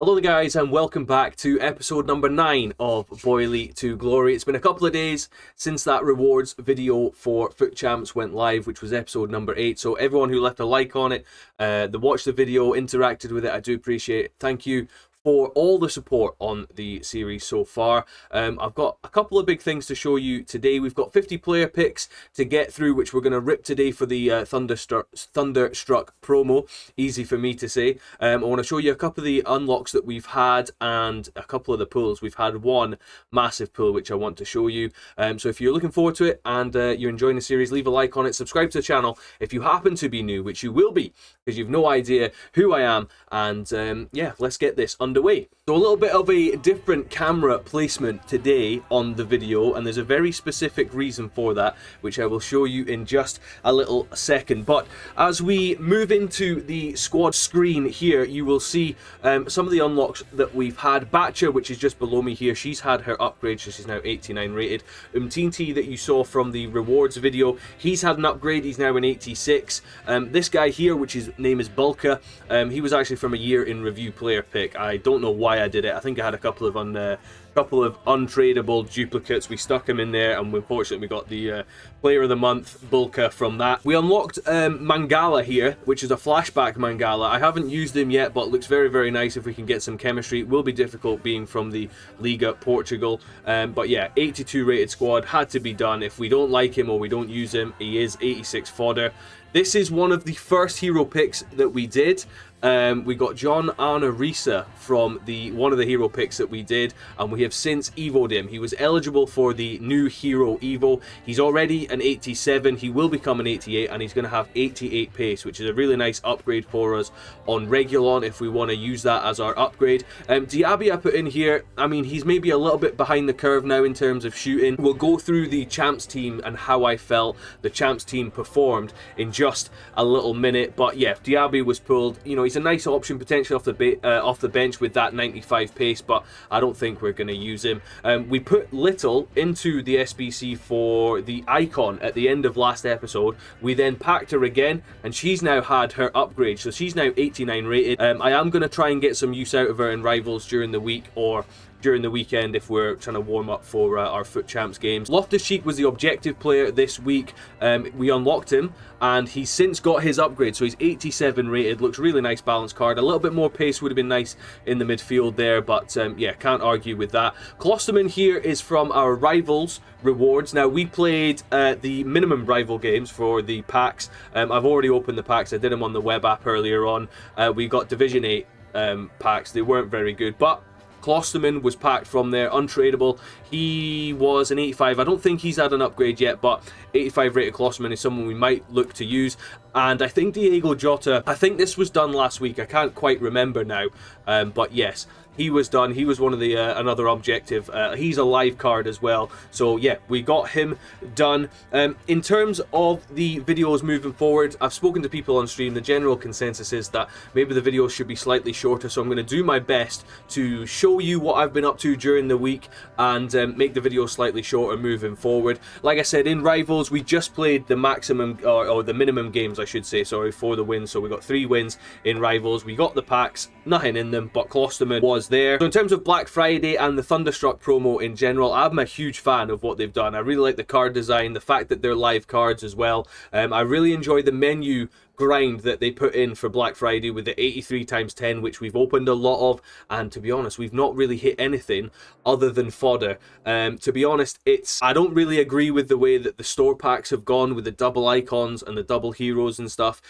Hello there guys, and welcome back to episode number 9 of BoyleyToGlory. It's been a couple of days since that rewards video for Foot Champs went live, which was episode number 8. So everyone who left a like on it, that watched the video, interacted with it, I do appreciate it. Thank you for all the support on the series so far. I've got a couple of big things to show you today. We've got 50 player picks to get through, which we're going to rip today for the Thunderstruck promo. Easy for me to say. I want to show you a couple of the unlocks that we've had and a couple of the pulls. We've had one massive pull which I want to show you. So if you're looking forward to it and you're enjoying the series, leave a like on it, subscribe to the channel if you happen to be new, which you will be because you've no idea who I am. And yeah, let's get this underway. So a little bit of a different camera placement today on the video, and there's a very specific reason for that, which I will show you in just a little second. But as we move into the squad screen here, you will see some of the unlocks that we've had. Batcher, which is just below me here, she's had her upgrade, so she's now 89 rated. Umtiti, that you saw from the rewards video, he's had an upgrade, he's now an 86. This guy here, which his name is Bulka, he was actually from a year in review player pick. I don't know why I did it. I think I had a couple of untradeable duplicates. We stuck him in there, and unfortunately we got the player of the month Bulka from that. We unlocked Mangala here, which is a flashback Mangala. I haven't used him yet, but looks very, very nice if we can get some chemistry. It will be difficult being from the Liga Portugal. But yeah, 82 rated squad, had to be done. If we don't like him or we don't use him, he is 86 fodder. This is one of the first hero picks that we did. We got John Arnorisa from one of the hero picks that we did, and we have since evoed him. He was eligible for the new hero evo. He's already an 87, he will become an 88, and he's going to have 88 pace, which is a really nice upgrade for us on Regulon if we want to use that as our upgrade. Diaby I put in here. I mean, he's maybe a little bit behind the curve now in terms of shooting. We'll go through the Champs team and how I felt the Champs team performed in just a little minute. But yeah, Diaby was pulled. You know, he's a nice option potentially off the bench with that 95 pace, but I don't think we're going to use him. We put Little into the SBC for the icon at the end of last episode. We then packed her again, and she's now had her upgrade, so she's now 89 rated. I am going to try and get some use out of her in Rivals during the week or during the weekend if we're trying to warm up for our Foot Champs games. Loftus-Cheek was the objective player this week. We unlocked him, and he's since got his upgrade, so he's 87 rated. Looks really nice balanced card. A little bit more pace would have been nice in the midfield there, but yeah, can't argue with that. Klosterman here is from our Rivals rewards. Now, we played the minimum rival games for the packs. I've already opened the packs. I did them on the web app earlier on. We got Division 8 packs. They weren't very good, but Klosterman was packed from there, untradeable. He was an 85. I don't think he's had an upgrade yet, but 85 rated Klosterman is someone we might look to use. And I think Diego Jota, I think this was done last week. I can't quite remember now, but yes, he was done. He was one of the another objective. He's a live card as well. So yeah, we got him done. In terms of the videos moving forward, I've spoken to people on stream. The general consensus is that maybe the videos should be slightly shorter. So I'm going to do my best to show you what I've been up to during the week and make the video slightly shorter moving forward. Like I said, in Rivals, we just played the maximum or the minimum games, I should say, sorry, for the wins. So we got 3 wins in Rivals. We got the packs, nothing in them, but Klosterman was there. So in terms of Black Friday and the Thunderstruck promo in general, I'm a huge fan of what they've done. I really like the card design, the fact that they're live cards as well. I really enjoy the menu grind that they put in for Black Friday with the 83 times 10, which we've opened a lot of, and to be honest, we've not really hit anything other than fodder. To be honest, I don't really agree with the way that the store packs have gone with the double icons and the double heroes and stuff.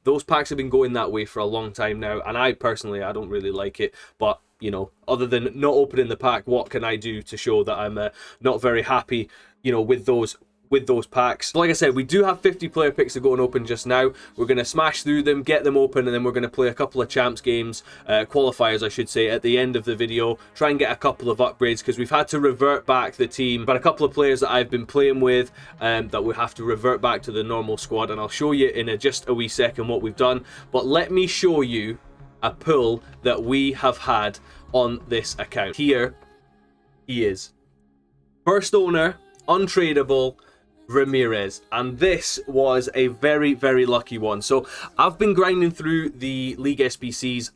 Those packs have been going that way for a long time now, and I don't really like it. But you know, other than not opening the pack, what can I do to show that I'm not very happy, you know, with those packs? Like I said, we do have 50 player picks to go and open just now. We're going to smash through them, get them open, and then we're going to play a couple of Champs games, qualifiers I should say, at the end of the video. Try and get a couple of upgrades because we've had to revert back the team. But a couple of players that I've been playing with that we have to revert back to the normal squad, and I'll show you in just a wee second what we've done. But let me show you a pull that we have had on this account. Here he is. First owner, untradeable, Ramirez, and this was a very, very lucky one. So I've been grinding through the League SBCs.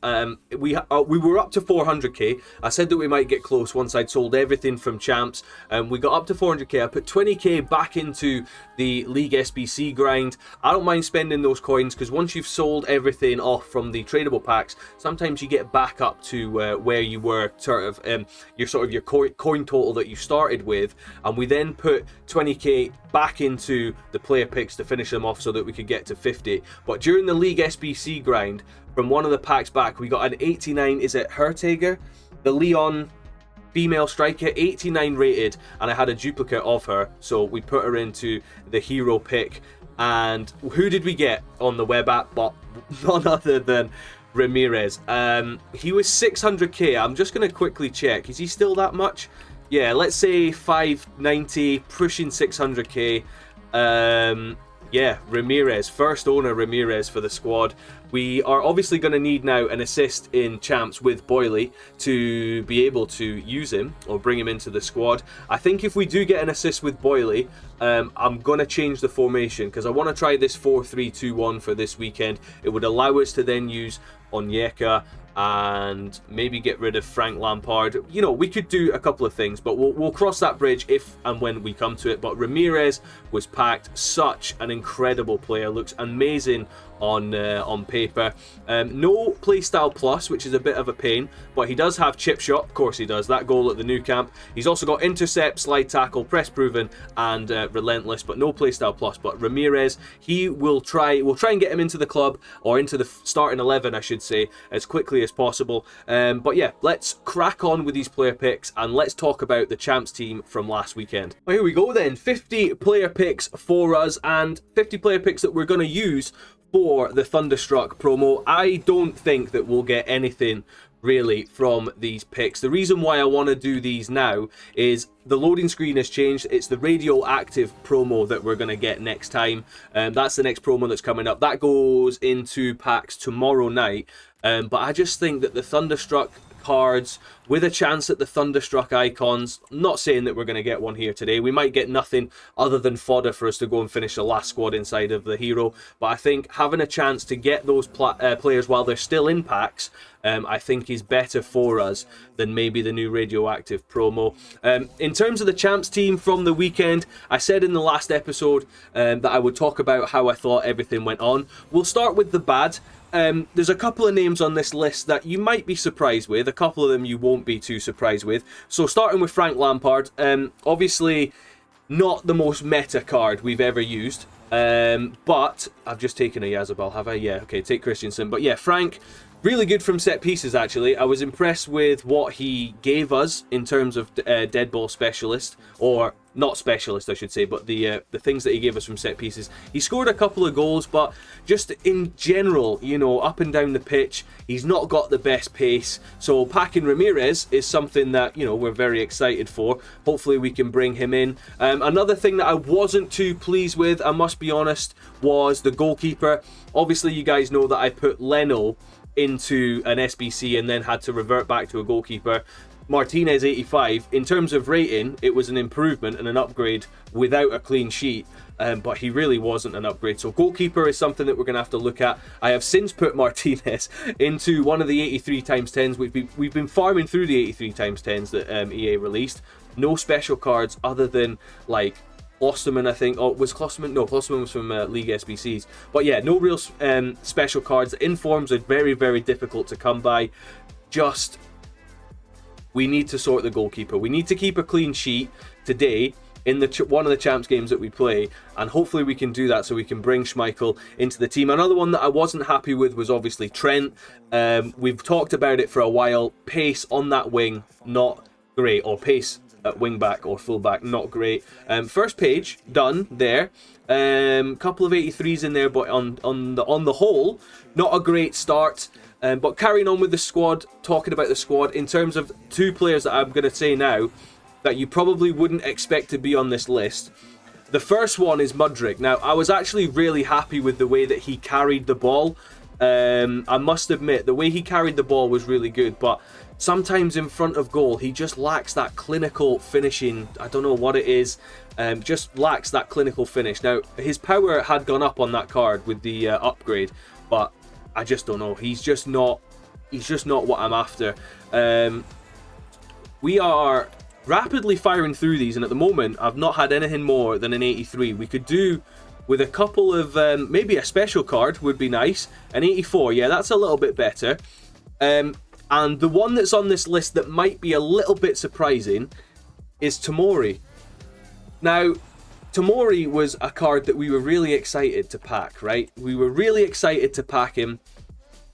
We were up to 400k. I said that we might get close once I'd sold everything from champs. We got up to 400k. I put 20k back into the League SBC grind. I don't mind spending those coins because once you've sold everything off from the tradable packs, sometimes you get back up to where you were, your coin total that you started with, and we then put 20k back into the player picks to finish them off so that we could get to 50. But during the League SBC grind, from one of the packs back, we got an 89, is it Hertager? The Leon female striker, 89 rated, and I had a duplicate of her, so we put her into the hero pick. And who did we get on the web app? But none other than Ramirez. He was 600k. I'm just going to quickly check. Is he still that much? Yeah, let's say 590, pushing 600k. Yeah, Ramirez, first owner Ramirez for the squad. We are obviously going to need now an assist in champs with Boyley to be able to use him or bring him into the squad. I think if we do get an assist with Boyley, I'm going to change the formation because I want to try this 4-3-2-1 for this weekend. It would allow us to then use Onyeka and maybe get rid of Frank Lampard. You know, we could do a couple of things, but we'll cross that bridge if and when we come to it. But Ramirez was packed. Such an incredible player. Looks amazing on paper. No playstyle plus, which is a bit of a pain, but he does have chip shot. Of course he does. That goal at the new camp. He's also got intercept, slide tackle, press proven, and relentless, but no playstyle plus. But Ramirez, we'll try and get him into the club, or into the starting 11, I should say, as quickly as possible. But yeah, let's crack on with these player picks and let's talk about the champs team from last weekend. Well, here we go then. 50 player picks for us and 50 player picks that we're going to use for the Thunderstruck promo. I don't think that we'll get anything really from these picks. The reason why I want to do these now is the loading screen has changed. It's the radioactive promo that we're going to get next time. That's the next promo that's coming up. That goes into packs tomorrow night. But I just think that the Thunderstruck cards with a chance at the Thunderstruck icons, I'm not saying that we're going to get one here today. We might get nothing other than fodder for us to go and finish the last squad inside of the hero. But I think having a chance to get those players while they're still in packs, I think is better for us than maybe the new radioactive promo. In terms of the champs team from the weekend, I said in the last episode that I would talk about how I thought everything went on. We'll start with the bad. There's a couple of names on this list that you might be surprised with. A couple of them you won't be too surprised with. So starting with Frank Lampard, obviously not the most meta card we've ever used. But I've just taken a Yazabal, have I? Yeah, okay, take Christensen. But yeah, Frank, really good from set pieces, actually. I was impressed with what he gave us in terms of dead ball specialist, or not specialist, I should say, but the things that he gave us from set pieces. He scored a couple of goals, but just in general, you know, up and down the pitch, he's not got the best pace. So packing Ramirez is something that, you know, we're very excited for. Hopefully we can bring him in. Another thing that I wasn't too pleased with, I must be honest, was the goalkeeper. Obviously, you guys know that I put Leno into an SBC and then had to revert back to a goalkeeper. Martinez 85, in terms of rating, it was an improvement and an upgrade without a clean sheet, but he really wasn't an upgrade. So goalkeeper is something that we're going to have to look at. I have since put Martinez into one of the 83x10s. We've been farming through the 83x10s that EA released. No special cards other than like Klosterman, I think. Oh, was Klosterman? No, Klosterman was from League SBCs. But yeah, no real special cards. Informs are very, very difficult to come by. Just, we need to sort the goalkeeper. We need to keep a clean sheet today in the one of the champs games that we play, and hopefully we can do that so we can bring Schmeichel into the team. Another one that I wasn't happy with was obviously Trent. We've talked about it for a while. Pace on that wing, not great, or pace at wing back or full back, not great. First page done there. Couple of 83s in there, but on the whole, not a great start. But carrying on with the squad, talking about the squad, in terms of two players that I'm going to say now that you probably wouldn't expect to be on this list. The first one is Mudryk. Now, I was actually really happy with the way that he carried the ball. I must admit, the way he carried the ball was really good, but sometimes in front of goal, he just lacks that clinical finishing. I don't know what it is, just lacks that clinical finish. Now, his power had gone up on that card with the upgrade, but I just don't know. He's just not what I'm after. We are rapidly firing through these, and at the moment, I've not had anything more than an 83. We could do with a couple of, maybe a special card would be nice. An 84, yeah, that's a little bit better. And the one that's on this list that might be a little bit surprising is Tomori. Now, Tomori was a card that we were really excited to pack, right? We were really excited to pack him.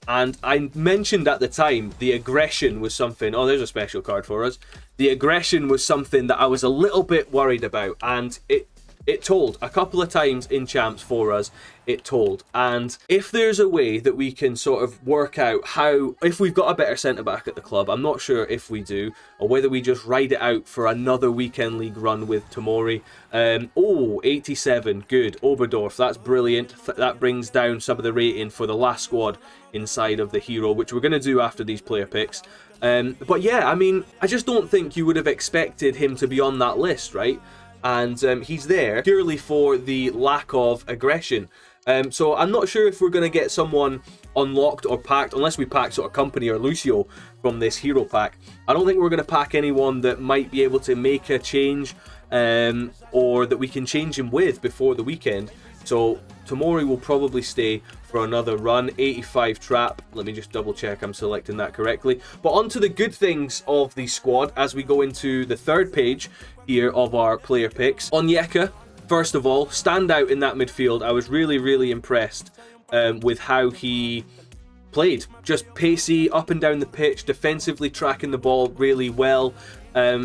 And I mentioned at the time, the aggression was something... Oh, there's a special card for us. The aggression was something that I was a little bit worried about. And it told a couple of times in champs for us. It told. And if there's a way that we can sort of work out how, if we've got a better centre-back at the club, I'm not sure if we do, or whether we just ride it out for another weekend league run with Tomori. 87, good. Oberdorf, that's brilliant. That brings down some of the rating for the last squad inside of the hero, which we're going to do after these player picks. But yeah, I mean, I just don't think you would have expected him to be on that list, right? And he's there purely for the lack of aggression. So I'm not sure if we're going to get someone unlocked or packed, unless we pack sort of Company or Lucio from this hero pack. I don't think we're going to pack anyone that might be able to make a change, or that we can change him with before the weekend. So Tomori will probably stay for another run. 85 trap. Let me just double check I'm selecting that correctly. But on to the good things of the squad as we go into the third page here of our player picks. Onyeka, first of all, stand out in that midfield. I was really, really impressed with how he played. Just pacey, up and down the pitch, defensively tracking the ball really well.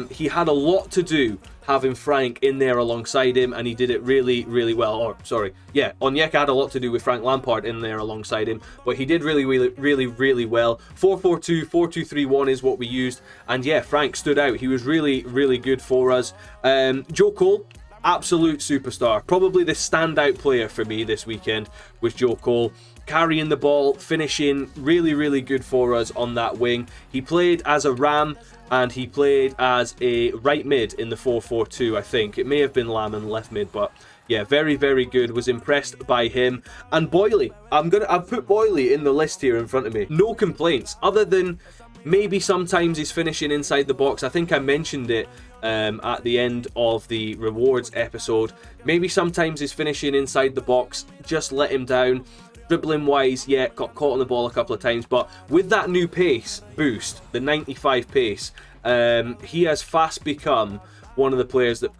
He had a lot to do having Frank in there alongside him, and he did it really, really well. Or, sorry, yeah, Onyeka had a lot to do with Frank Lampard in there alongside him, but he did really, really, really, really well. 4-4-2, 4-2-3-1 is what we used, and yeah, Frank stood out. He was really, really good for us. Joe Cole, absolute superstar. Probably the standout player for me this weekend was Joe Cole. Carrying the ball, finishing, really, really good for us on that wing. He played as a Ram, and he played as a right mid in the 4-4-2, I think. It may have been Lam and left mid, but yeah, very, very good. Was impressed by him. And Boyley. I've put Boyley in the list here in front of me. No complaints, other than maybe sometimes he's finishing inside the box. I think I mentioned it at the end of the rewards episode. Maybe sometimes he's finishing inside the box. Just let him down. Dribbling wise, yeah, got caught on the ball a couple of times, but with that new pace boost, the 95 pace, he has fast become one of the players that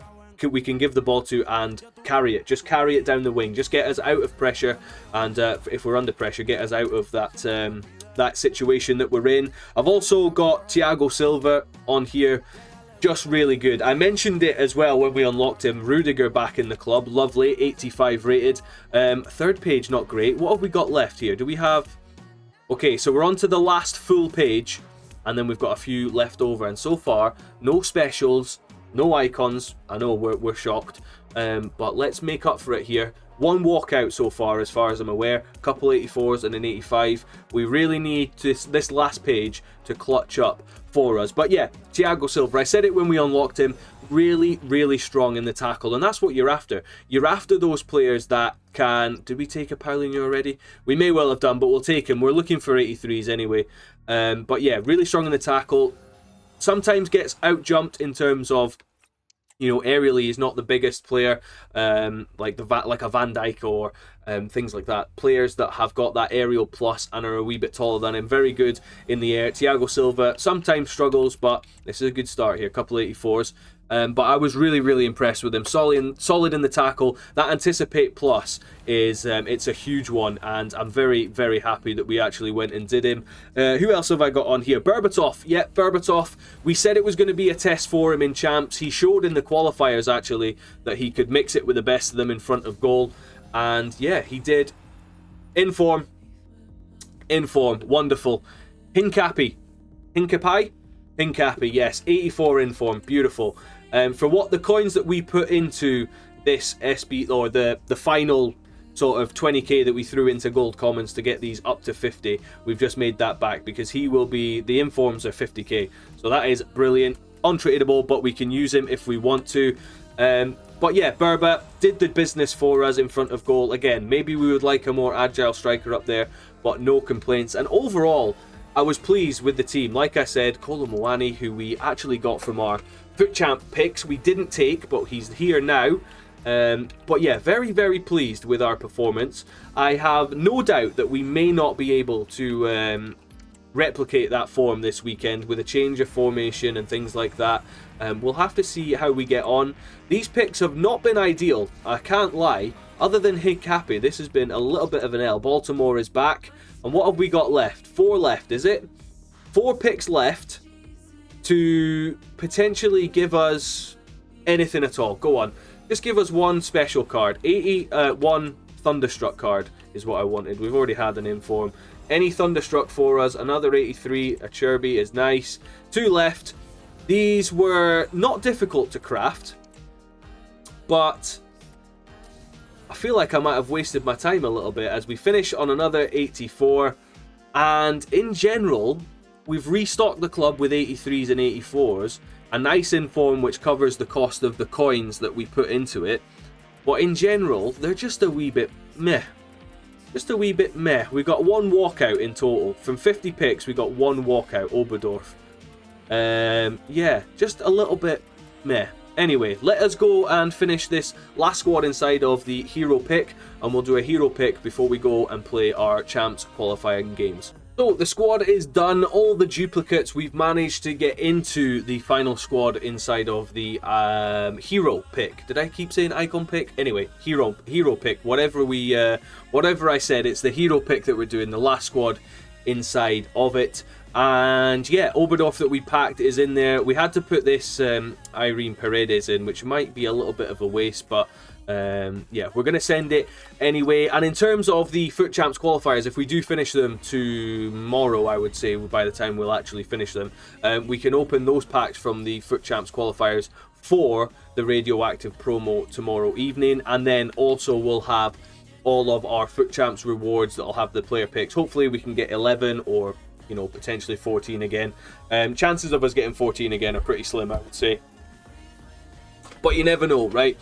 we can give the ball to and carry it. Just carry it down the wing. Just get us out of pressure, and if we're under pressure, get us out of that that situation that we're in. I've also got Thiago Silva on here. Just really good. I mentioned it as well when we unlocked him. Rudiger back in the club. Lovely. 85 rated. Third page, not great. What have we got left here? Do we have... Okay, so we're on to the last full page, and then we've got a few left over. And so far, no specials, no icons. I know we're shocked, but let's make up for it here. One walkout so far as I'm aware. A couple 84s and an 85. We really need this last page to clutch up for us. But yeah, Thiago Silva, I said it when we unlocked him, really, really strong in the tackle, and that's what you're after. You're after those players that can... Did we take a Paulinho already? We may well have done, but we'll take him. We're looking for 83s anyway. But yeah, really strong in the tackle. Sometimes gets out-jumped in terms of, you know, aerially he's not the biggest player, like a Van Dijk or things like that. Players that have got that aerial plus and are a wee bit taller than him. Very good in the air. Thiago Silva sometimes struggles, but this is a good start here. A couple 84s. But I was really, really impressed with him. Solid in the tackle. That anticipate plus is it's a huge one, and I'm very, very happy that we actually went and did him. Who else have I got on here? Berbatov. Yep, Berbatov. We said it was going to be a test for him in champs. He showed in the qualifiers actually that he could mix it with the best of them in front of goal, and yeah, he did. In form. Wonderful. Hincapi, yes, 84 in form. Beautiful. For what the coins that we put into this SB, or the final sort of 20k that we threw into gold commons to get these up to 50. We've just made that back because he will be, the informs are 50k. So that is brilliant. Untradeable, but we can use him if we want to. But yeah, Berba did the business for us in front of goal. Again, maybe we would like a more agile striker up there, but no complaints. And overall, I was pleased with the team. Like I said, Kolo Muani, who we actually got from our FUT Champ picks, we didn't take, but he's here now. But yeah, very, very pleased with our performance. I have no doubt that we may not be able to replicate that form this weekend with a change of formation and things like that. We'll have to see how we get on. These picks have not been ideal, I can't lie. Other than Higcapi, this has been a little bit of an L. Baltimore is back. And what have we got left? 4 left, is it? 4 picks left to potentially give us anything at all. Go on. Just give us one special card. 81 Thunderstruck card is what I wanted. We've already had an inform. Any Thunderstruck for us. Another 83. A Cherby is nice. 2 left. These were not difficult to craft, but I feel like I might have wasted my time a little bit as we finish on another 84. And in general, we've restocked the club with 83s and 84s. A nice inform which covers the cost of the coins that we put into it. But in general, they're just a wee bit meh. Just a wee bit meh. We got 1 walkout in total. From 50 picks, we got 1 walkout, Oberdorf. Yeah, just a little bit meh. Anyway, let us go and finish this last squad inside of the hero pick. And we'll do a hero pick before we go and play our champs qualifying games. So the squad is done. All the duplicates, we've managed to get into the final squad inside of the hero pick. Did I keep saying icon pick? Anyway, hero pick. Whatever I said, it's the hero pick that we're doing. The last squad inside of it. And yeah, Oberdorf that we packed is in there. We had to put this Irene Paredes in, which might be a little bit of a waste, but yeah, we're going to send it anyway. And in terms of the FUT Champs qualifiers, if we do finish them tomorrow, I would say, by the time we'll actually finish them, we can open those packs from the FUT Champs qualifiers for the radioactive promo tomorrow evening. And then also we'll have all of our FUT Champs rewards that'll have the player picks. Hopefully we can get 11 or, you know, potentially 14 again. Chances of us getting 14 again are pretty slim, I would say. But you never know, right?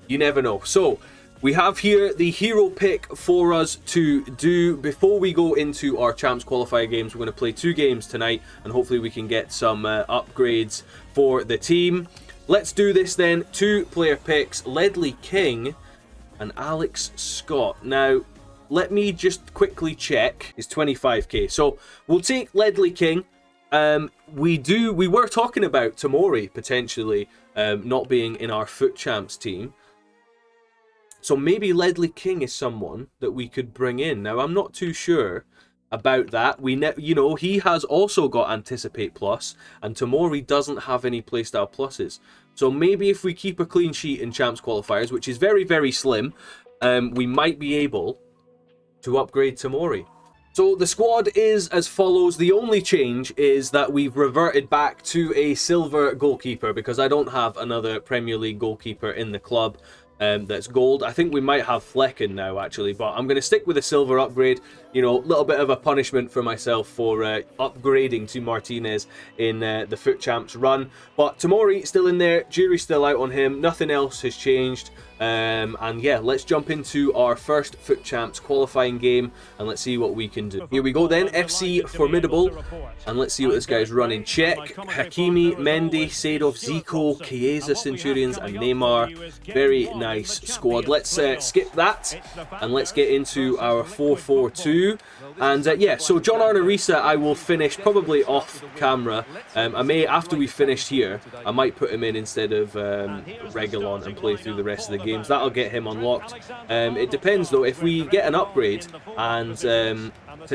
You never know. So we have here the hero pick for us to do. Before we go into our champs qualifier games, we're going to play 2 games tonight, and hopefully we can get some upgrades for the team. Let's do this then. 2 player picks, Ledley King and Alex Scott. Now, let me just quickly check. It's 25k. So we'll take Ledley King. We were talking about Tamori potentially not being in our FUT Champs team. So maybe Ledley King is someone that we could bring in. Now, I'm not too sure about that. You know, he has also got Anticipate Plus, and Tamori doesn't have any Playstyle Pluses. So maybe if we keep a clean sheet in Champs qualifiers, which is very, very slim, we might be able to upgrade Tamori. So the squad is as follows. The only change is that we've reverted back to a silver goalkeeper because I don't have another Premier League goalkeeper in the club. That's gold. I think we might have Flecken now, actually, but I'm going to stick with a silver upgrade. You know, a little bit of a punishment for myself for upgrading to Martinez in the FUT Champs run. But Tamori still in there, jury's still out on him, nothing else has changed. And yeah, let's jump into our first FUT Champs qualifying game and let's see what we can do. Here we go then, FC Formidable, and let's see what this guy's running. Check, Hakimi, Mendy, Seedorf, Zico, Chiesa, Centurions, and Neymar. Very nice squad. Let's skip that and let's get into our 4-4-2. And yeah, so John Arnorisa I will finish probably off camera. I may, after we finished here, I might put him in instead of Reguilon and play through the rest of the games. That'll get him unlocked. It depends though, if we get an upgrade and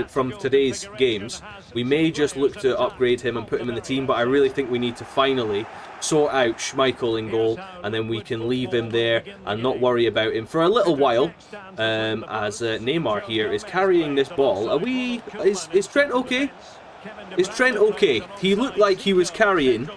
from today's games, we may just look to upgrade him and put him in the team, but I really think we need to finally sort out Schmeichel in goal, and then we can leave him there and not worry about him for a little while, as Neymar here is carrying this ball. Is Trent okay? Is Trent okay? He looked like he was carrying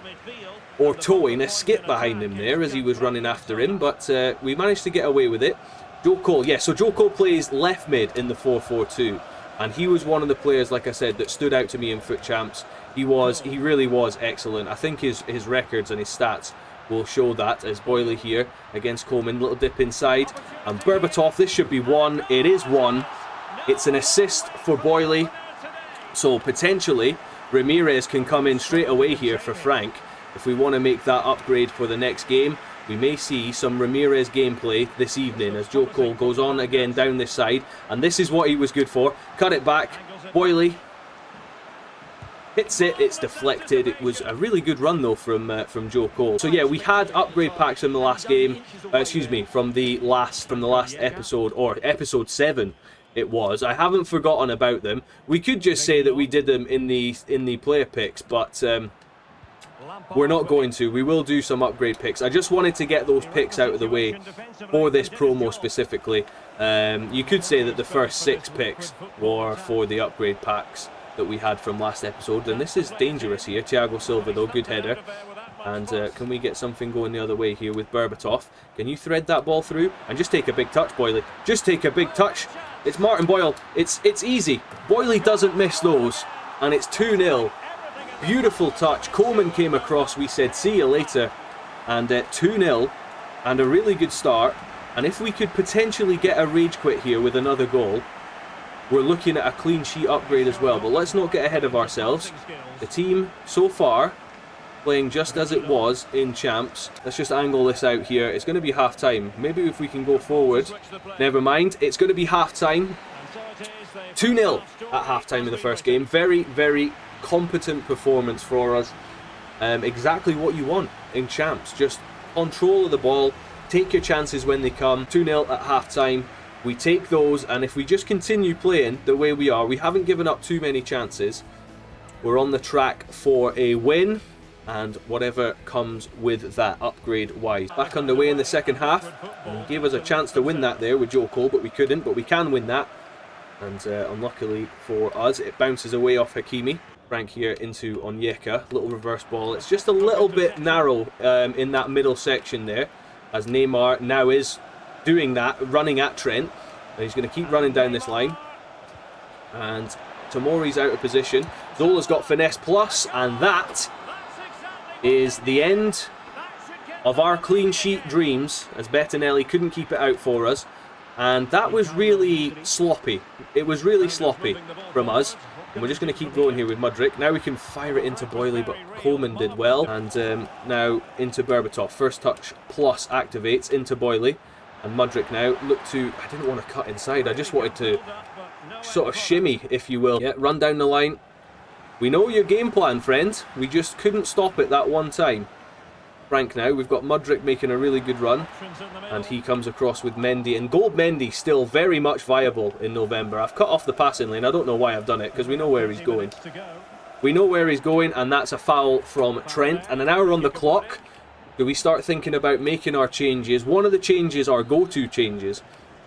or towing a skip behind him there as he was running after him, but we managed to get away with it. Joe Cole, yeah, so Joe Cole plays left mid in the 4-4-2, and he was one of the players, like I said, that stood out to me in Foot Champs. He really was excellent. I think his records and his stats will show that, as Boyley here against Coleman. Little dip inside, and Berbatov, this should be one. It is one. It's an assist for Boyley, so potentially Ramirez can come in straight away here for Frank. If we want to make that upgrade for the next game, we may see some Ramirez gameplay this evening as Joe Cole goes on again down this side, and this is what he was good for. Cut it back, Boyley hits it, it's deflected. It was a really good run though from Joe Cole. So yeah, we had upgrade packs in the last game, from the last episode, or episode 7 it was. I haven't forgotten about them. We could just say that we did them in the player picks, but we're not going to. We will do some upgrade picks. I just wanted to get those picks out of the way for this promo specifically. You could say that the first 6 picks were for the upgrade packs that we had from last episode, and this is dangerous here. Thiago Silva though, good header. And can we get something going the other way here with Berbatov? Can you thread that ball through and just take a big touch, Boyley? Just take a big touch. It's Martin Boyle. It's easy. Boyley doesn't miss those, and it's 2-0. Beautiful touch. Coleman came across. We said see you later, and 2-0, and a really good start. And if we could potentially get a rage quit here with another goal, we're looking at a clean sheet upgrade as well. But let's not get ahead of ourselves. The team so far playing just as it was in Champs. Let's just angle this out here. It's going to be half time. Maybe if we can go forward. Never mind. It's going to be half time. 2-0 at half time in the first game. Very, very competent performance for us. Exactly what you want in Champs. Just control of the ball. Take your chances when they come. 2-0 at half time. We take those, and if we just continue playing the way we are, we haven't given up too many chances. We're on the track for a win, and whatever comes with that upgrade-wise. Back underway in the second half, and he gave us a chance to win that there with Joe Cole, but we couldn't, but we can win that. And unluckily for us, it bounces away off Hakimi. Frank here into Onyeka, little reverse ball. It's just a little bit narrow in that middle section there, as Neymar now is doing that, running at Trent. And he's going to keep running down this line. And Tomori's out of position. Zola's got finesse plus, and that is the end of our clean sheet dreams, as Bettinelli couldn't keep it out for us. And that was really sloppy. It was really sloppy from us. And we're just going to keep going here with Mudryk. Now we can fire it into Boyley, but Coleman did well. And now into Berbatov. First touch plus activates into Boyley. And Mudryk now look to... I didn't want to cut inside. I just wanted to sort of shimmy, if you will. Yeah, run down the line. We know your game plan, friend. We just couldn't stop it that one time. Frank now. We've got Mudryk making a really good run. And he comes across with Mendy. And Gold Mendy still very much viable in November. I've cut off the passing lane. I don't know why I've done it, because we know where he's going. We know where he's going, and that's a foul from Trent. And an hour on the clock. Do we start thinking about making our changes? One of the changes, our go-to changes,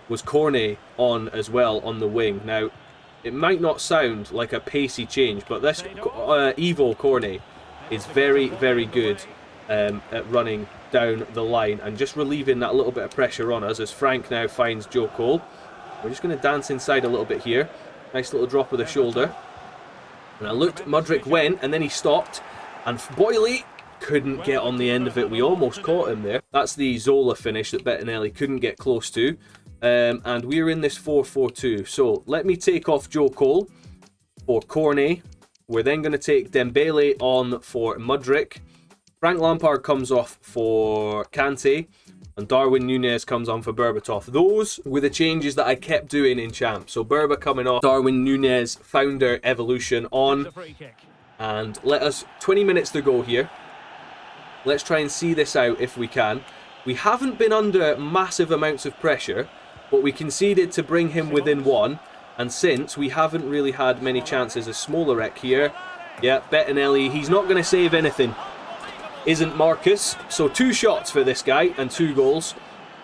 was Cornet on as well on the wing. Now, it might not sound like a pacey change, but this Evo Cornet is very, very good at running down the line and just relieving that little bit of pressure on us as Frank now finds Joe Cole. We're just going to dance inside a little bit here. Nice little drop of the shoulder. And I looked, Mudryk went, and then he stopped. And Boyley couldn't get on the end of it. We almost caught him there. That's the Zola finish that Bettinelli couldn't get close to. And we're in this 4-4-2. So let me take off Joe Cole for Cornet. We're then going to take Dembele on for Mudryk. Frank Lampard comes off for Kante. And Darwin Núñez comes on for Berbatov. Those were the changes that I kept doing in Champ. So Berba coming off, Darwin Núñez, Founder Evolution on. And let us, 20 minutes to go here. Let's try and see this out if we can. We haven't been under massive amounts of pressure, but we conceded to bring him within one. And since, we haven't really had many chances. As Smolarek here. Yeah, Bettinelli, he's not going to save anything. Isn't Marcus. So 2 shots for this guy and 2 goals.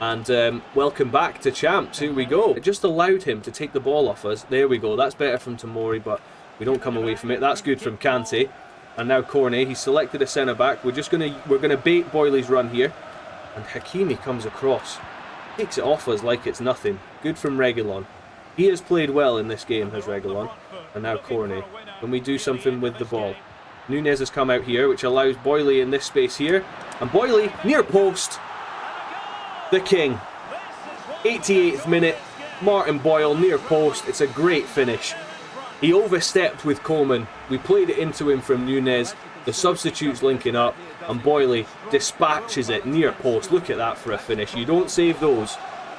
And welcome back to Champs. Here we go. It just allowed him to take the ball off us. There we go. That's better from Tomori, but we don't come away from it. That's good from Kante. And now Cornet, he's selected a centre back. We're gonna bait Boyley's run here, and Hakimi comes across. Takes it off us like it's nothing. Good from Reguilon. He has played well in this game, has Reguilon. And now Cornet. Can we do something with the ball? Nunez has come out here, which allows Boyley in this space here. And Boyley, near post. The king. 88th minute. Martin Boyle, near post. It's a great finish. He overstepped with Coleman. We played it into him from Nunez. The substitutes linking up. And Boyley dispatches it near post. Look at that for a finish. You don't save those.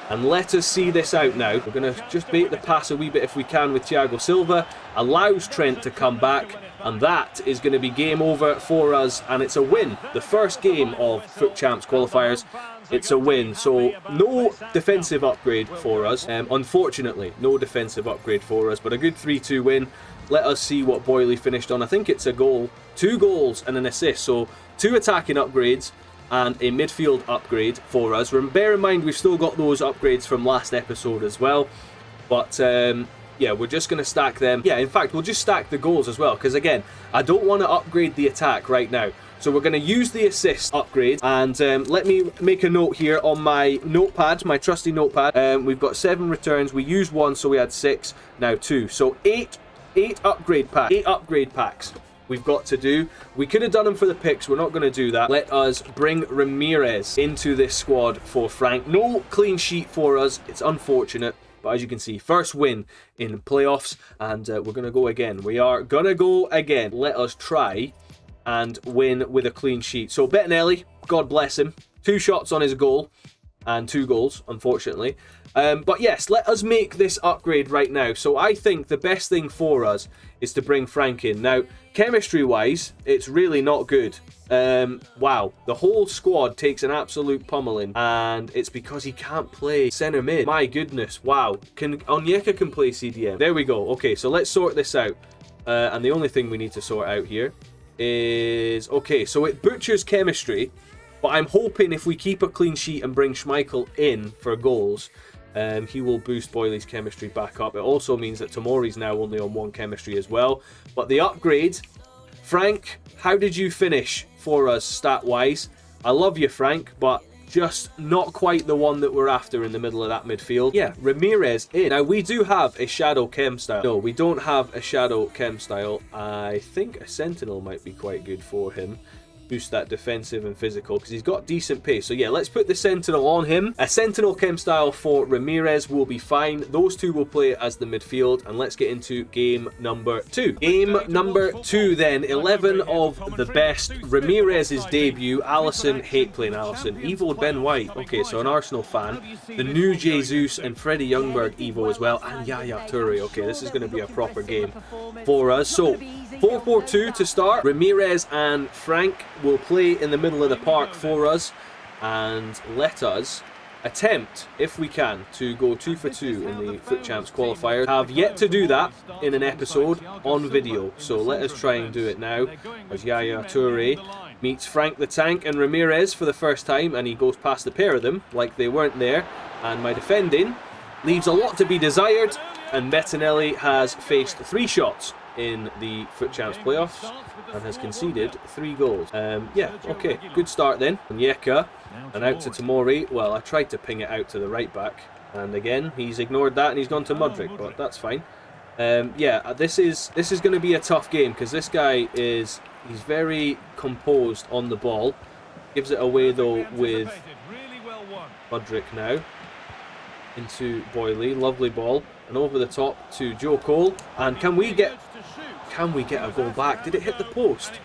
And let us see this out now. We're going to just bait the pass a wee bit if we can with Thiago Silva. Allows Trent to come back. And that is going to be game over for us. And it's a win. The first game of Foot Champs qualifiers. It's a win. So no defensive upgrade for us. Unfortunately, no defensive upgrade for us. But a good 3-2 win. Let us see what Boyley finished on. I think it's a goal. 2 goals and an assist. So 2 attacking upgrades and a midfield upgrade for us. Bear in mind we've still got those upgrades from last episode as well. But yeah, we're just going to stack them. Yeah, in fact, we'll just stack the goals as well. Because again, I don't want to upgrade the attack right now. So we're going to use the assist upgrade. And let me make a note here on my notepad, my trusty notepad. We've got 7 returns. We used 1, so we had 6. Now 2. So 8 upgrade packs. 8 upgrade packs we've got to do. We could have done them for the picks. We're not going to do that. Let us bring Ramirez into this squad for Frank. No clean sheet for us. It's unfortunate. But as you can see, first win in playoffs. And we're going to go again. We are going to go again. Let us try and win with a clean sheet. So Bettinelli, God bless him. 2 shots on his goal. And 2 goals, unfortunately. But yes, let us make this upgrade right now. So I think the best thing for us is to bring Frank in. Now, chemistry-wise, it's really not good. Wow, the whole squad takes an absolute pummeling. And it's because he can't play centre mid. My goodness, wow. Onyeka can play CDM. There we go. Okay, so let's sort this out. And the only thing we need to sort out here is... Okay, so it butchers chemistry. But I'm hoping if we keep a clean sheet and bring Schmeichel in for goals, he will boost Boyley's chemistry back up. It also means that Tomori's now only on 1 chemistry as well. But the upgrade, Frank, how did you finish for us stat-wise? I love you, Frank, but just not quite the one that we're after in the middle of that midfield. Yeah, Ramirez in. Now, we do have a Shadow Chem style. No, we don't have a Shadow Chem style. I think a Sentinel might be quite good for him. Boost that defensive and physical because he's got decent pace. So yeah, let's put the Sentinel on him. A Sentinel chem style for Ramirez will be fine. Those 2 will play as the midfield. And let's get into game number 2. Game number 2 then. 11 of the best. Ramirez's debut. Alisson, hate playing Alisson. Evo Ben White. Okay, so an Arsenal fan. The new Jesus and Freddie Ljungberg Evo as well. And Yaya Toure. Okay, this is going to be a proper game for us. So 4-4-2 to start. Ramirez and Frank will play in the middle of the park for us, and let us attempt, if we can, to go 2 for 2 in the Foot Champs qualifier. Have yet to do that in an episode on video, so let us try and do it now as Yaya Toure meets Frank the Tank and Ramirez for the first time, and he goes past the pair of them like they weren't there, and my defending leaves a lot to be desired, and Bettinelli has faced 3 shots in the Foot Champs playoffs and has conceded 3 goals. Yeah, okay, good start then. Onyeka, and out to Tomori. Well, I tried to ping it out to the right back, and again he's ignored that and he's gone to Mudryk, but that's fine. Yeah, this is going to be a tough game because this guy he's very composed on the ball. Gives it away though with Mudryk now into Boyley. Lovely ball, and over the top to Joe Cole. And can we get a goal back? Did it hit the post?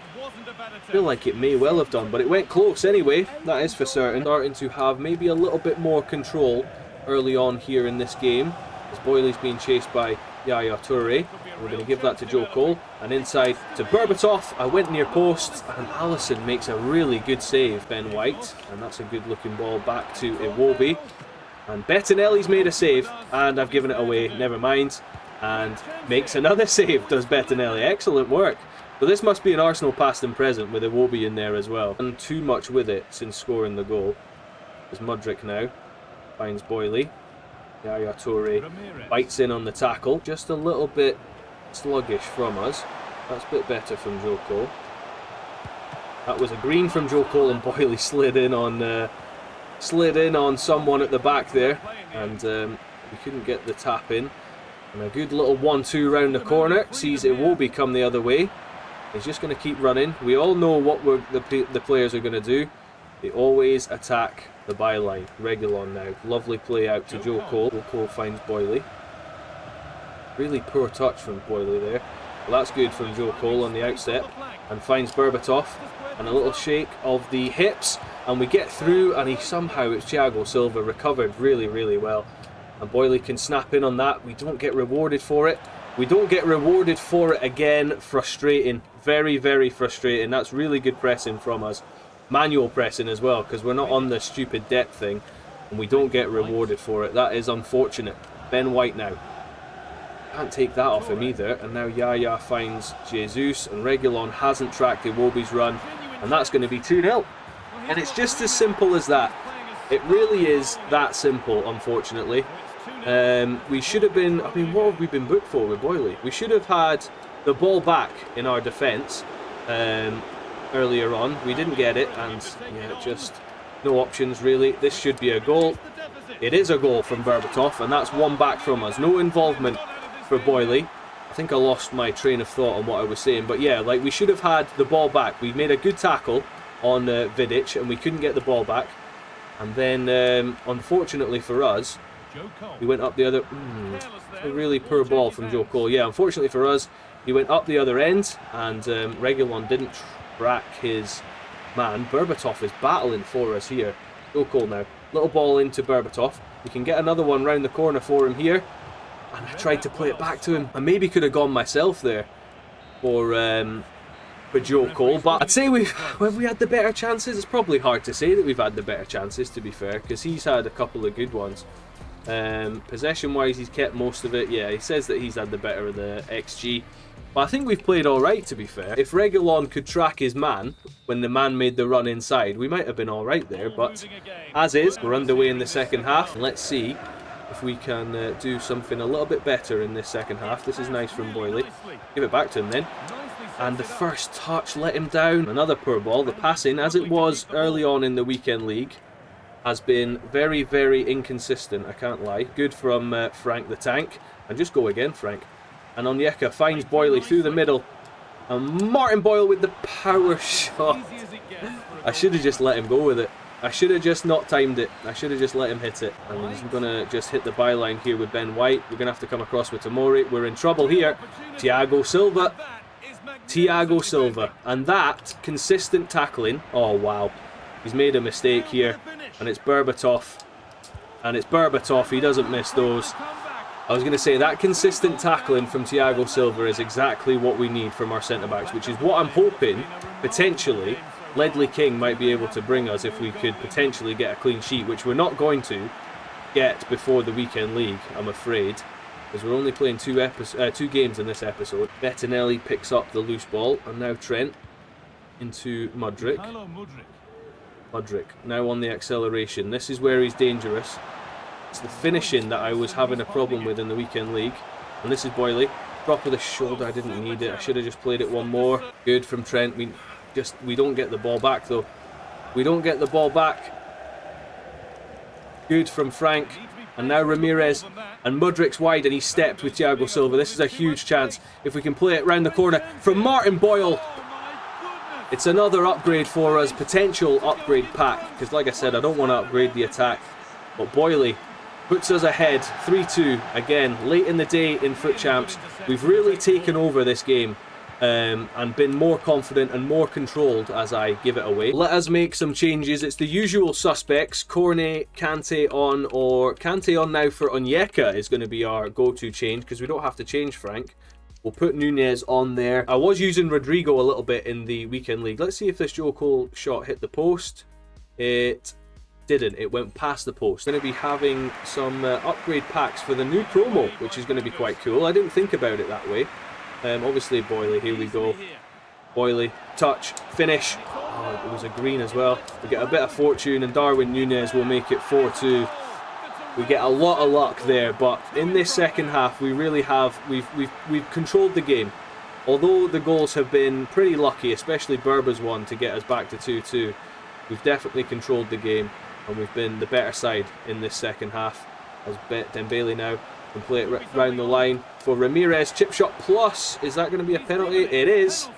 I feel like it may well have done, but it went close anyway. That is for certain. Starting to have maybe a little bit more control early on here in this game as Boyley's being chased by Yaya Toure. We're going to give that to Joe Cole, and inside to Berbatov. I went near post, and Alisson makes a really good save, Ben White, and that's a good looking ball back to Iwobi. And Bettinelli's made a save, and I've given it away, never mind. And makes another save, does Bettinelli. Excellent work. But this must be an Arsenal past and present with Iwobi in there as well. And too much with it since scoring the goal. As Mudryk now finds Boyley. Yaya Toure bites in on the tackle. Just a little bit sluggish from us. That's a bit better from Joe Cole. That was a green from Joe Cole, and Boyley slid in on slid in on someone at the back there, and we couldn't get the tap in. And a good little 1-2 round the corner, sees it will come the other way. He's just going to keep running. We all know what the players are going to do. They always attack the byline. Reguilon now. Lovely play out to Joe Cole. Joe Cole finds Boyley. Really poor touch from Boyley there. Well, that's good from Joe Cole on the outset. And finds Berbatov. And a little shake of the hips. And we get through, and it's Thiago Silva recovered really, really well. And Boyley can snap in on that. We don't get rewarded for it. We don't get rewarded for it again. Frustrating. Very, very frustrating. That's really good pressing from us. Manual pressing as well, because we're not on the stupid depth thing. And we don't get rewarded for it. That is unfortunate. Ben White now. Can't take that off him either. And now Yaya finds Jesus. And Reguilon hasn't tracked Iwobi's run. And that's going to be 2-0. And it's just as simple as that. It really is that simple, unfortunately. We should have been, I mean, what have we been booked for with Boyley? We should have had the ball back in our defence earlier on. We didn't get it, and yeah, just no options really. This should be a goal. It is a goal from Berbatov, and that's one back from us. No involvement for Boyley. I think I lost my train of thought on what I was saying, but yeah, like, we should have had the ball back. We made a good tackle on Vidic, and we couldn't get the ball back. And then, unfortunately for us, we went up the other... a really poor ball from Joe Cole. Yeah, unfortunately for us, he went up the other end, and Reguilon didn't track his man. Berbatov is battling for us here. Joe Cole now. Little ball into Berbatov. We can get another one round the corner for him here. And I tried to play it back to him. I maybe could have gone myself there for Joe Cole, but I'd say have we had the better chances? It's probably hard to say that we've had the better chances, to be fair, because he's had a couple of good ones. Possession wise, he's kept most of it. Yeah, he says that he's had the better of the XG, but I think we've played alright, to be fair. If Reguilon could track his man when the man made the run inside, we might have been alright there, but as is, we're underway in the second half. Let's see if we can do something a little bit better in this second half. This is nice from Boyley. Give it back to him then. And the first touch let him down. Another poor ball. The passing, as it was early on in the weekend league, has been very, very inconsistent, I can't lie. Good from Frank the Tank. And just go again, Frank. And Onyeka finds Boyley through the middle. And Martin Boyle with the power shot. I should have just let him go with it. I should have just not timed it. I should have just let him hit it. And he's going to just hit the byline here with Ben White. We're going to have to come across with Tomori. We're in trouble here. Thiago Silva. Thiago Silva. And that consistent tackling. Oh, wow. He's made a mistake here. And it's Berbatov. And it's Berbatov. He doesn't miss those. I was going to say, that consistent tackling from Thiago Silva is exactly what we need from our centre-backs, which is what I'm hoping, potentially, Ledley King might be able to bring us if we could potentially get a clean sheet, which we're not going to get before the weekend league, I'm afraid, because we're only playing two games in this episode. Bettinelli picks up the loose ball, and now Trent into Mudryk. Mudryk now on the acceleration. This is where he's dangerous. It's the finishing that I was having a problem with in the weekend league. And this is Boyley. Drop of the shoulder, I didn't need it. I should have just played it one more. Good from Trent. We don't get the ball back though. We don't get the ball back. Good from Frank. And now Ramirez. And Mudryk's wide and he's stepped with Thiago Silva. This is a huge chance. If we can play it round the corner from Martin Boyle. It's another upgrade for us. Potential upgrade pack. Because like I said, I don't want to upgrade the attack. But Boyley puts us ahead 3-2 again late in the day in Foot Champs. We've really taken over this game and been more confident and more controlled as I give it away. Let us make some changes. It's the usual suspects. Cornet, Kante on, or Kante on now for Onyeka is going to be our go-to change because we don't have to change Frank. We'll put Nunez on there. I was using Rodrigo a little bit in the weekend league. Let's see if this Joe Cole shot hit the post. It didn't. It went past the post. Going to be having some upgrade packs for the new promo, which is going to be quite cool. I didn't think about it that way. Obviously Boyley, here we go. Boyley, touch, finish. Oh, it was a green as well. We get a bit of fortune and Darwin Nunez will make it 4-2. We get a lot of luck there, but in this second half we really have, we've controlled the game. Although the goals have been pretty lucky, especially Berba's one to get us back to 2-2. We've definitely controlled the game. and we've been the better side in this second half. As Dembele now can play it round the line for Ramirez. Chip shot plus. Is that going to be a penalty? It is.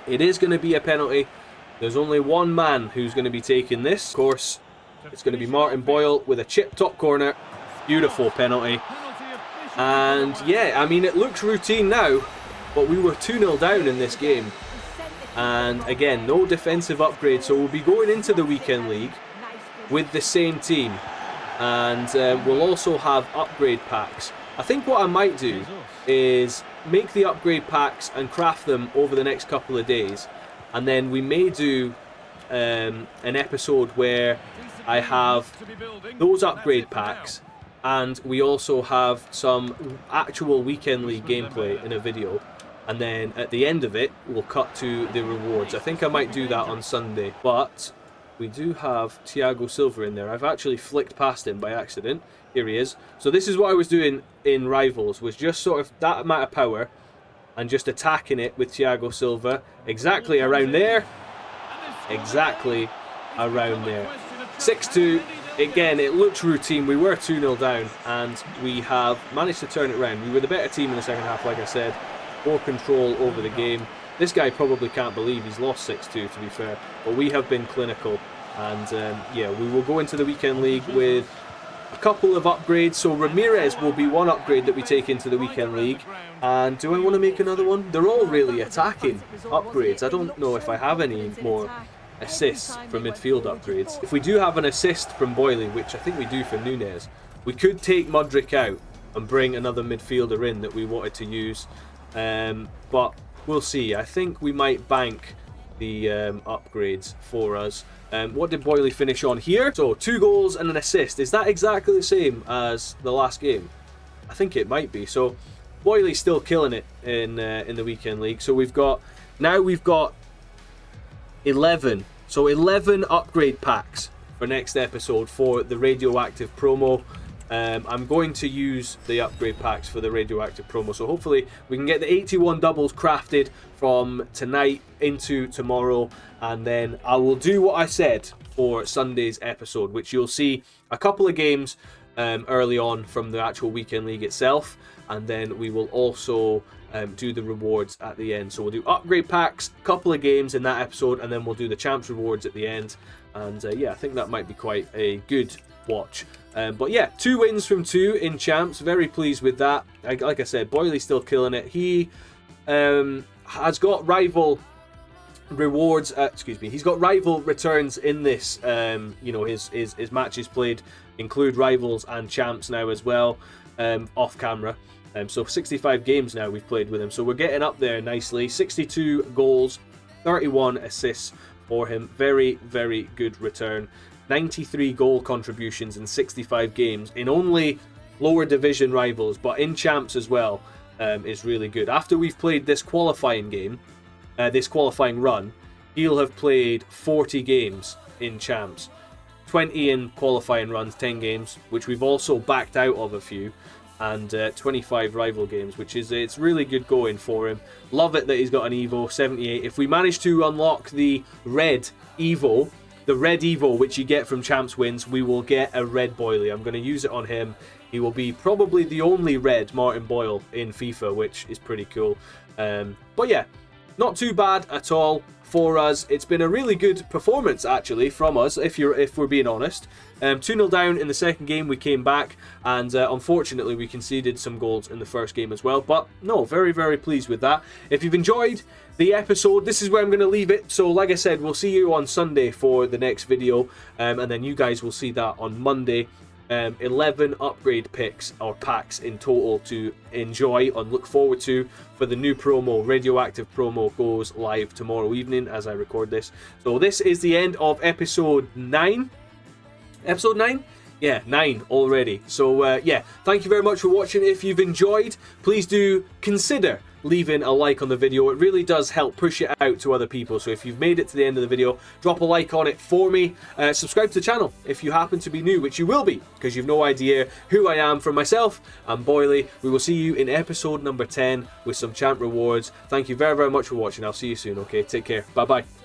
It is going to be a penalty. There's only one man who's going to be taking this. Of course, it's going to be Martin Boyle with a chip top corner. Beautiful penalty. And yeah, I mean, it looks routine now, but we were 2-0 down in this game. And again, no defensive upgrade, so we'll be going into the weekend league with the same team. And we'll also have upgrade packs. I think what I might do is make the upgrade packs and craft them over the next couple of days. And then we may do an episode where I have those upgrade packs, and we also have some actual weekend league gameplay in a video. And then at the end of it, we'll cut to the rewards. I think I might do that on Sunday. But we do have Thiago Silva in there. I've actually flicked past him by accident. Here he is. So this is what I was doing in Rivals, was just sort of that amount of power and just attacking it with Thiago Silva. Exactly around there. Exactly around there. 6-2. Again, it looks routine. We were 2-0 down and we have managed to turn it around. We were the better team in the second half, like I said. More control over the game. This guy probably can't believe he's lost 6-2, to be fair, but we have been clinical. And yeah, we will go into the weekend league with a couple of upgrades. So Ramirez will be one upgrade that we take into the weekend league. And do I want to make another one? They're all really attacking upgrades. I don't know if I have any more assists for midfield upgrades. If we do have an assist from Boyley, which I think we do for Nunez, we could take Mudryk out and bring another midfielder in that we wanted to use. But we'll see. I think we might bank the upgrades for us. What did Boyley finish on here? So 2 goals and an assist. Is that exactly the same as the last game? I think it might be. So Boyley's still killing it in the weekend league. So we've got 11. So 11 upgrade packs for next episode for the radioactive promo. I'm going to use the upgrade packs for the radioactive promo, so hopefully we can get the 81 doubles crafted from tonight into tomorrow, and then I will do what I said for Sunday's episode, which you'll see a couple of games early on from the actual weekend league itself, and then we will also do the rewards at the end. So we'll do upgrade packs, a couple of games in that episode, and then we'll do the champs rewards at the end. And yeah, I think that might be quite a good watch. But yeah, 2 wins from 2 in champs. Very pleased with that. Like I said, Boyley's still killing it. He has got rival rewards. He's got rival returns in this. You know, his matches played include rivals and champs now as well, off camera. So 65 games now we've played with him. So we're getting up there nicely. 62 goals, 31 assists for him. Very, very good return. 93 goal contributions in 65 games in only lower division rivals, but in champs as well, is really good. After we've played this qualifying game, this qualifying run, he'll have played 40 games in champs, 20 in qualifying runs, 10 games, which we've also backed out of a few, and 25 rival games, which is, it's really good going for him. Love it that he's got an Evo 78. If we manage to unlock the red Evo, which you get from champs wins, we will get a red Boyley. I'm going to use it on him. He will be probably the only red Martin Boyle in FIFA, which is pretty cool. But yeah, not too bad at all for us. It's been a really good performance actually from us, if we're being honest. 2-0 down in the second game, we came back, and unfortunately we conceded some goals in the first game as well. But no, very, very pleased with that. If you've enjoyed the episode, this is where I'm going to leave it. So like I said, we'll see you on Sunday for the next video, and then you guys will see that on Monday. 11 upgrade picks or packs in total to enjoy and look forward to for the new promo. Radioactive promo goes live tomorrow evening as I record this. So this is the end of episode 9. Episode 9? Yeah, 9 already. So yeah, thank you very much for watching. If you've enjoyed, please do consider leaving a like on the video. It really does help push it out to other people. So if you've made it to the end of the video, drop a like on it for me. Subscribe to the channel if you happen to be new, which you will be, because you've no idea who I am. From myself, I'm Boyley. We will see you in episode number 10 with some champ rewards. Thank you very, very much for watching. I'll see you soon, okay? Take care. Bye-bye.